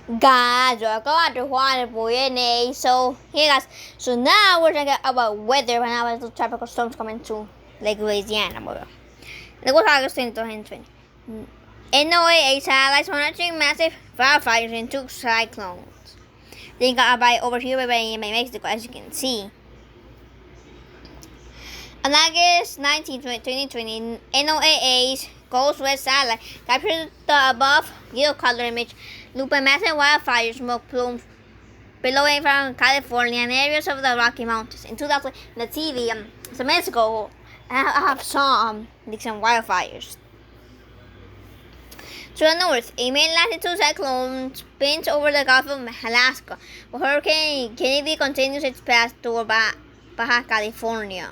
Guys, welcome to Juan Boyene. So here guys, so now we're talking about weather when I was the tropical storms coming to Lake Louisiana. Look what August 2020. NOAA satellites monitoring massive wildfires and two cyclones. They got by over here by Mexico, as you can see. On August 19, 2020, NOAA's Coast West satellite captured the above yellow color image looped by massive wildfire smoke plumes billowing from California and areas of the Rocky Mountains. In 2000, the TV, so Mexico, have saw some wildfires. To the north, a main latitude cyclone spins over the Gulf of Alaska, while Hurricane Kennedy continues its path toward Baja California.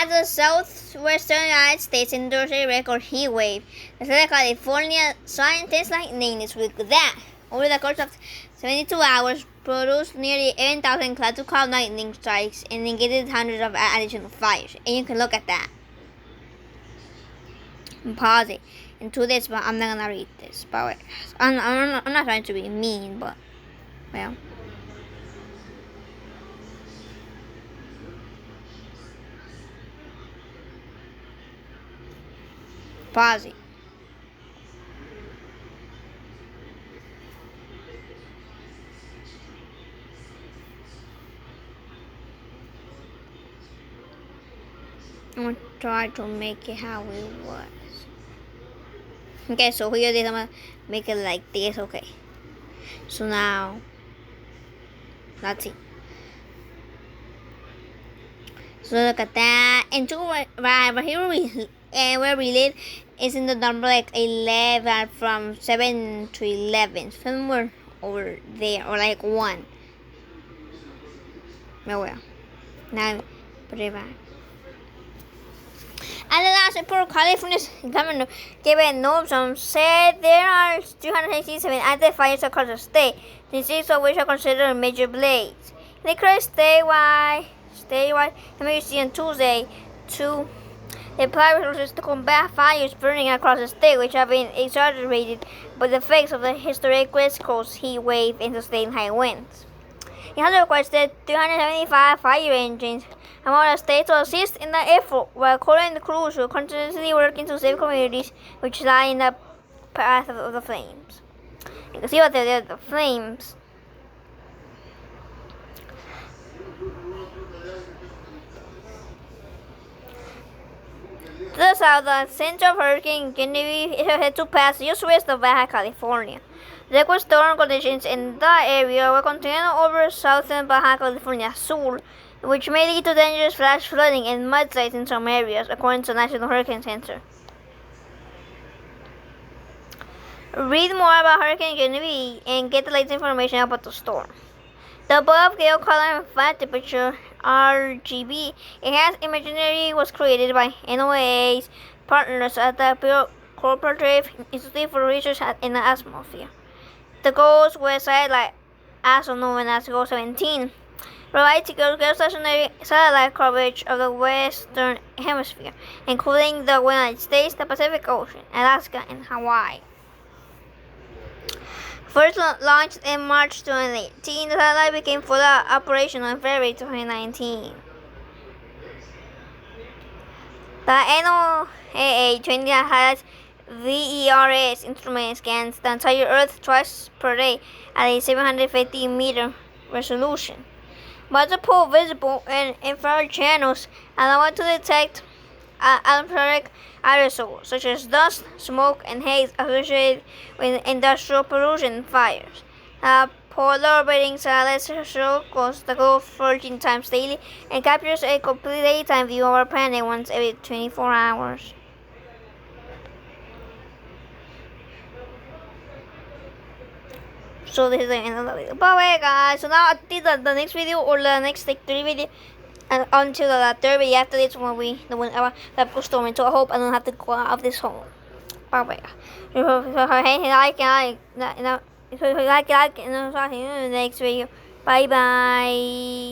As the southwestern United States endures a record heat wave, the state of California saw intense lightning this week that, over the course of 72 hours, produced nearly 11,000 cloud-to-cloud lightning strikes and negated hundreds of additional fires. And you can look at that. Pause it into this, but I'm not gonna read this. But I'm not trying to be mean, but well. Pause it. I'm gonna try to make it how it was. Okay, so here it is. I'm gonna make it like this. Okay. So now, let's see. So look at that. And to right here where we live is in the number like 11 from 7 to 11. Somewhere over there, or like 1. Oh well. Now put it back. And the last report, California's Governor Gavin Newsom said there are 367 active fires across the state, 26 of which are considered major blaze. He declared statewide emergency on Tuesday to apply resources to combat fires burning across the state, which have been exaggerated by the effects of the historic West Coast heat wave and sustained high winds. He has requested 375 fire engines among the state to assist in the effort, while calling the crews who are continuously working to save communities which lie in the path of the flames. You can see what they're the flames. To the south, the center of Hurricane Kennedy is headed to pass just west of Baja California. Liquid storm conditions in the area will continue over southern Baja California Sur, which may lead to dangerous flash flooding and mudslides in some areas, according to the National Hurricane Center. Read more about Hurricane Kennedy and get the latest information about the storm. The above gale color and flat temperature RGB enhanced imagery was created by NOAA's partners at the Cooperative Institute for Research in the Atmosphere. The Coast West satellite, also known as GO-17, provides geostationary satellite coverage of the Western Hemisphere, including the United States, the Pacific Ocean, Alaska, and Hawaii. First launched in March 2018, the satellite became fully operational in February 2019. The NOAA 20 has VERS instrument scans the entire Earth twice per day at a 750-meter resolution. Multiple visible and infrared channels allow it to detect atmospheric aerosols such as dust, smoke, and haze associated with industrial pollution and fires. Polar orbiting satellite circles the globe 14 times daily and captures a complete daytime view of our planet once every 24 hours. So this is the end of the video. Bye bye guys. So now I think the next video or the next like 3 video until the third video after this one we the one about the storm. So I hope I don't have to go out of this home. Bye bye. If you like it, in the next video. Bye bye.